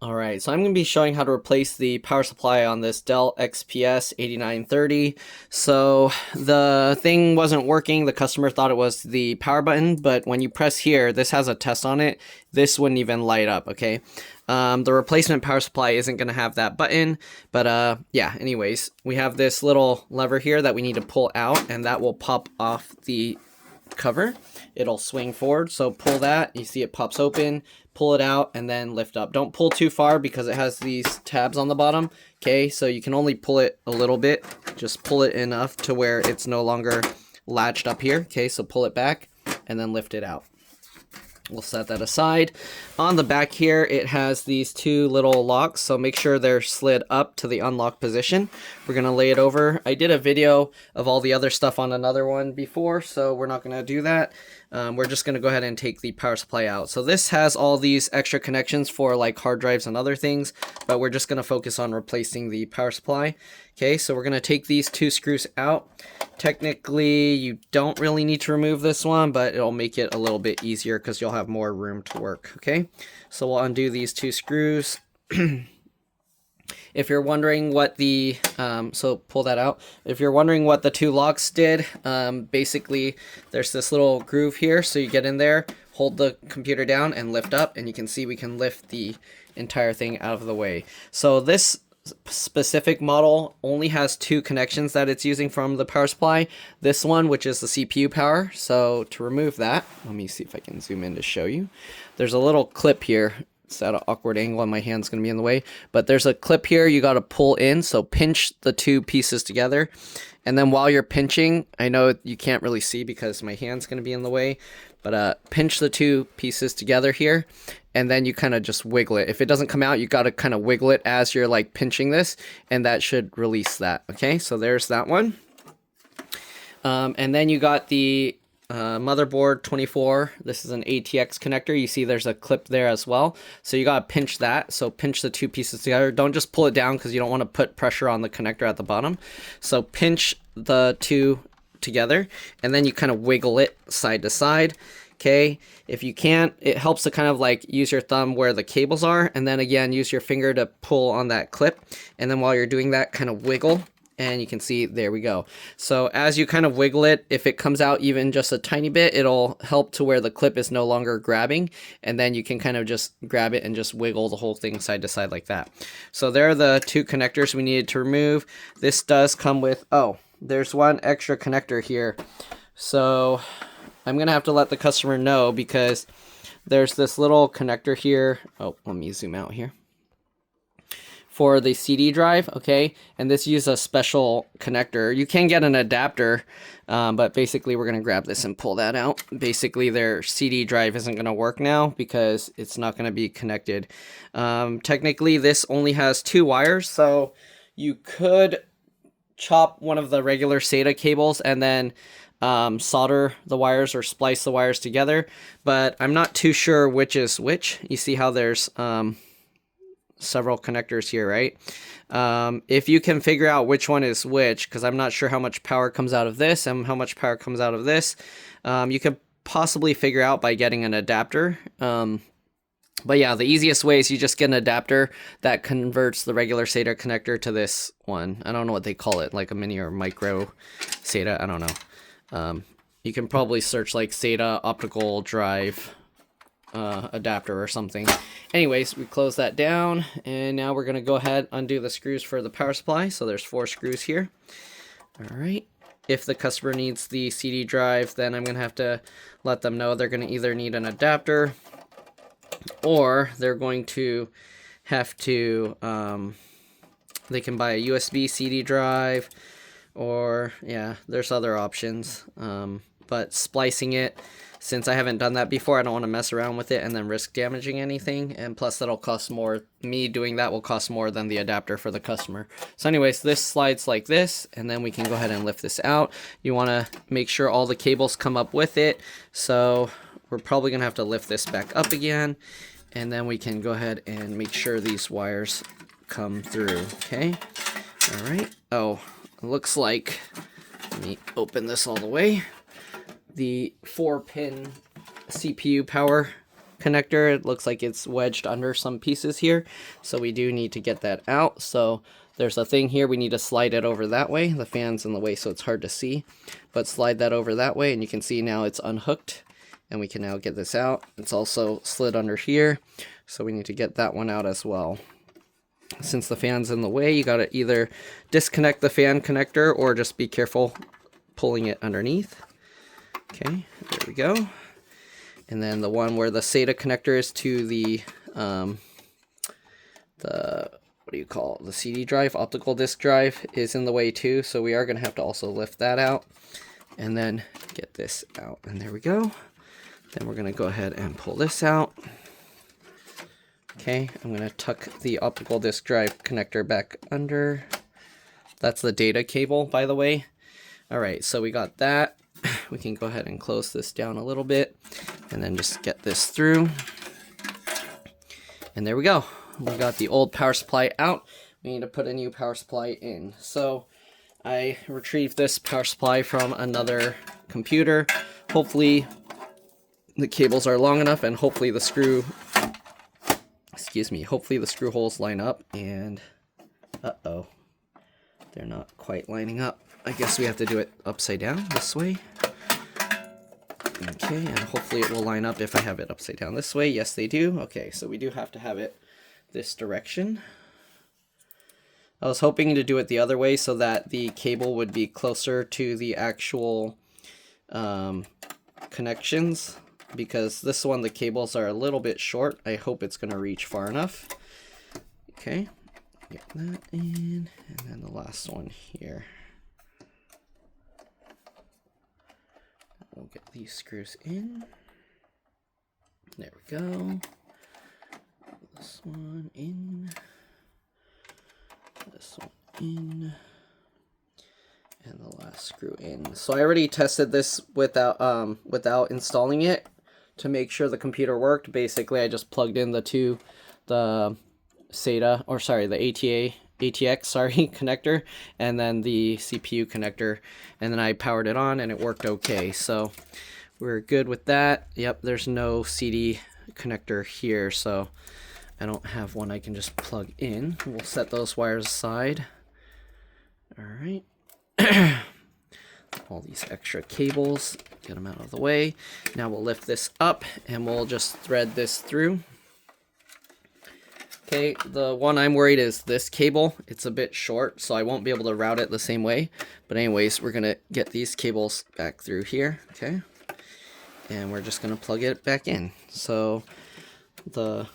Alright, so I'm going to be showing how to replace the power supply on this Dell XPS 8930. So the thing wasn't working, the customer thought it was the power button, but when you press here, this has a test on it, this wouldn't even light up, okay? The replacement power supply isn't going to have that button, but yeah, anyways, we have this little lever here that we need to pull out, and that will pop off the cover. It'll swing forward, so pull that, you see it pops open, pull it out, and then lift up. Don't pull too far because it has these tabs on the bottom, okay? So you can only pull it a little bit, just pull it enough to where it's no longer latched up here, okay? So pull it back and then lift it out. We'll set that aside. On the back here, it has these two little locks, so make sure they're slid up to the unlock position. We're going to lay it over. I did a video of all the other stuff on another one before, so we're not going to do that. We're just going to go ahead and take the power supply out. So this has all these extra connections for like hard drives and other things, but we're just going to focus on replacing the power supply. Okay, so we're going to take these two screws out. Technically, you don't really need to remove this one, but it'll make it a little bit easier because you'll have more room to work, okay? So we'll undo these two screws. If you're wondering what the, so pull that out. If you're wondering what the two locks did, basically there's this little groove here. So you get in there, hold the computer down and lift up, and you can see we can lift the entire thing out of the way. So this specific model only has two connections that it's using from the power supply. This one, which is the CPU power. So to remove that, let me see if I can zoom in to show you. There's a little clip here. It's at an awkward angle and my hand's going to be in the way. But there's a clip here you got to pull in. So pinch the two pieces together. And then while you're pinching, I know you can't really see because my hand's going to be in the way. But pinch the two pieces together here. And then you kind of just wiggle it. If it doesn't come out, you got to kind of wiggle it as you're like pinching this. And that should release that. Okay, so there's that one. And then you got the motherboard 24. This is an ATX connector. You see there's a clip there as well. So you got to pinch that. So pinch the two pieces together. Don't just pull it down because you don't want to put pressure on the connector at the bottom. So pinch the two together and then you kind of wiggle it side to side. Okay, if you can't, it helps to kind of like use your thumb where the cables are, and then again use your finger to pull on that clip, and then while you're doing that, kind of wiggle, and you can see there we go. So as you kind of wiggle it, if it comes out even just a tiny bit, it'll help to where the clip is no longer grabbing, and then you can kind of just grab it and just wiggle the whole thing side to side like that. So there are the two connectors we needed to remove. This does come with, oh, there's one extra connector here. So I'm going to have to let the customer know because there's this little connector here. Oh, let me zoom out here. For the CD drive, okay? And this uses a special connector. You can get an adapter, but basically we're going to grab this and pull that out. Basically their CD drive isn't going to work now because it's not going to be connected. Technically this only has two wires, so you could chop one of the regular SATA cables and then solder the wires or splice the wires together, but I'm not too sure which is which. You see how there's several connectors here, right? If you can figure out which one is which, because I'm not sure how much power comes out of this and how much power comes out of this, you could possibly figure out by getting an adapter. But yeah, the easiest way is you just get an adapter that converts the regular SATA connector to this one. I don't know what they call it, like a mini or micro SATA, I don't know. You can probably search like SATA optical drive adapter or something. Anyways, we close that down, and now we're going to go ahead and undo the screws for the power supply. So there's 4 screws here. All right. If the customer needs the CD drive, then I'm going to have to let them know they're going to either need an adapter or they're going to have to, they can buy a USB CD drive, or yeah, there's other options. But splicing it, since I haven't done that before, I don't want to mess around with it and then risk damaging anything. And plus that'll cost more. Me doing that will cost more than the adapter for the customer. So anyways, this slides like this, and then we can go ahead and lift this out. You want to make sure all the cables come up with it. So we're probably going to have to lift this back up again. And then we can go ahead and make sure these wires come through. Okay. All right. Oh, it looks like, let me open this all the way. The 4-pin CPU power connector. It looks like it's wedged under some pieces here, so we do need to get that out. So there's a thing here, we need to slide it over that way. The fan's in the way, so it's hard to see, but slide that over that way, and you can see now it's unhooked, and we can now get this out. It's also slid under here, so we need to get that one out as well. Since the fan's in the way, you got to either disconnect the fan connector or just be careful pulling it underneath. Okay, there we go. And then the one where the SATA connector is to the what do you call it? The CD drive, optical disc drive, is in the way too. So we are going to have to also lift that out and then get this out. And there we go. Then we're going to go ahead and pull this out. Okay, I'm going to tuck the optical disc drive connector back under. That's the data cable, by the way. All right, so we got that. We can go ahead and close this down a little bit and then just get this through. And there we go. We got the old power supply out. We need to put a new power supply in. So I retrieved this power supply from another computer. Hopefully the cables are long enough, and hopefully the screw, hopefully the screw holes line up. And uh-oh, they're not quite lining up. I guess we have to do it upside down this way. Okay, and hopefully it will line up if I have it upside down this way. Yes, they do. Okay, so we do have to have it this direction. I was hoping to do it the other way so that the cable would be closer to the actual connections, because this one, the cables are a little bit short. I hope it's going to reach far enough. Okay, get that in, and then the last one here. We'll get these screws in. There we go. This one in. This one in. And the last screw in. So I already tested this without installing it to make sure the computer worked. Basically, I just plugged in the SATA, or sorry, the ATX connector, and then the CPU connector, and then I powered it on and it worked okay. So we're good with that. Yep, there's no CD connector here, so I don't have one I can just plug in. We'll set those wires aside. All right. All these extra cables, get them out of the way. Now we'll lift this up and we'll just thread this through. Okay, the one I'm worried is this cable. It's a bit short, so I won't be able to route it the same way. But anyways, we're going to get these cables back through here, okay? And we're just going to plug it back in. So the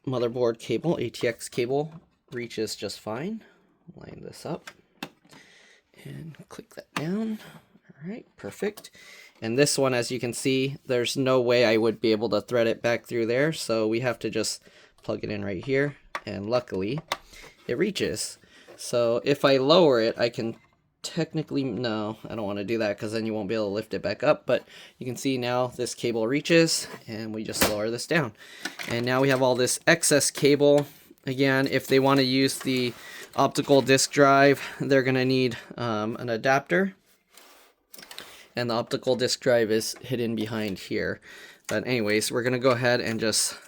motherboard cable, ATX cable, reaches just fine. Line this up and click that down. All right, perfect. And this one, as you can see, there's no way I would be able to thread it back through there, so we have to just plug it in right here, and luckily it reaches. So if I lower it, I can technically, no, I don't want to do that because then you won't be able to lift it back up, but you can see now this cable reaches, and we just lower this down. And now we have all this excess cable. Again, if they want to use the optical disc drive, they're going to need an adapter, and the optical disc drive is hidden behind here. But anyways, we're going to go ahead and just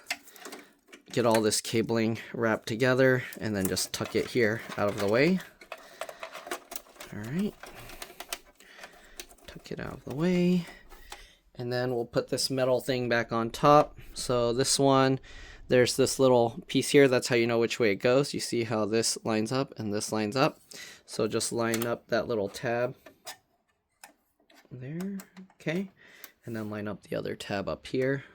get all this cabling wrapped together and then just tuck it here out of the way. All right, tuck it out of the way, and then we'll put this metal thing back on top. So this one, there's this little piece here, that's how you know which way it goes. You see how this lines up and this lines up, so just line up that little tab there, okay, and then line up the other tab up here.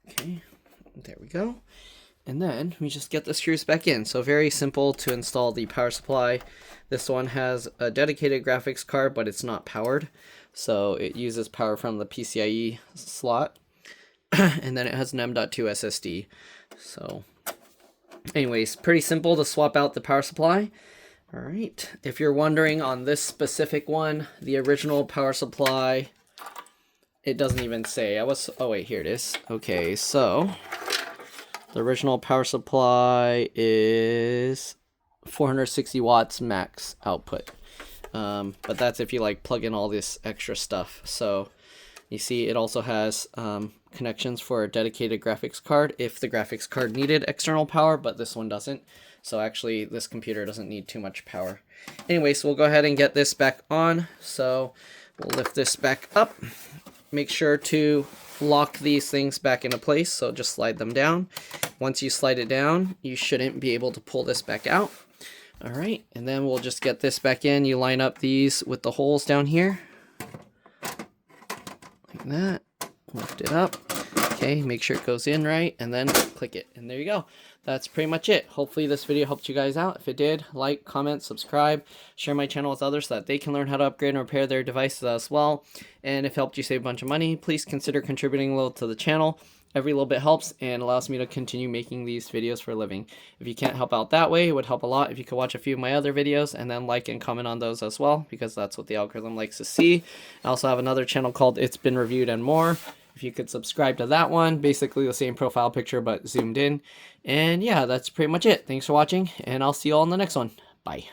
Okay, there we go. And then we just get the screws back in. So very simple to install the power supply. This one has a dedicated graphics card, but it's not powered. So it uses power from the PCIe slot. And then it has an M.2 SSD. So anyways, pretty simple to swap out the power supply. All right, if you're wondering on this specific one, the original power supply, it doesn't even say. Oh wait, here it is. Okay, so the original power supply is 460 watts max output. But that's if you like plug in all this extra stuff. So You see it also has connections for a dedicated graphics card if the graphics card needed external power, but this one doesn't. So actually this computer doesn't need too much power. Anyway, so we'll go ahead and get this back on. So we'll lift this back up. Make sure to lock these things back into place, so just slide them down. Once you slide it down, you shouldn't be able to pull this back out. All right, and then we'll just get this back in. You line up these with the holes down here like that. Lift it up. Okay, make sure it goes in right, and then click it, and there you go. That's pretty much it. Hopefully this video helped you guys out. If it did, like, comment, subscribe, share my channel with others so that they can learn how to upgrade and repair their devices as well. And if it helped you save a bunch of money, please consider contributing a little to the channel. Every little bit helps and allows me to continue making these videos for a living. If you can't help out that way, it would help a lot if you could watch a few of my other videos and then like and comment on those as well, because that's what the algorithm likes to see. I also have another channel called It's Been Reviewed and More. If you could subscribe to that one, basically the same profile picture but zoomed in. And yeah, that's pretty much it. Thanks for watching, and I'll see you all in the next one. Bye.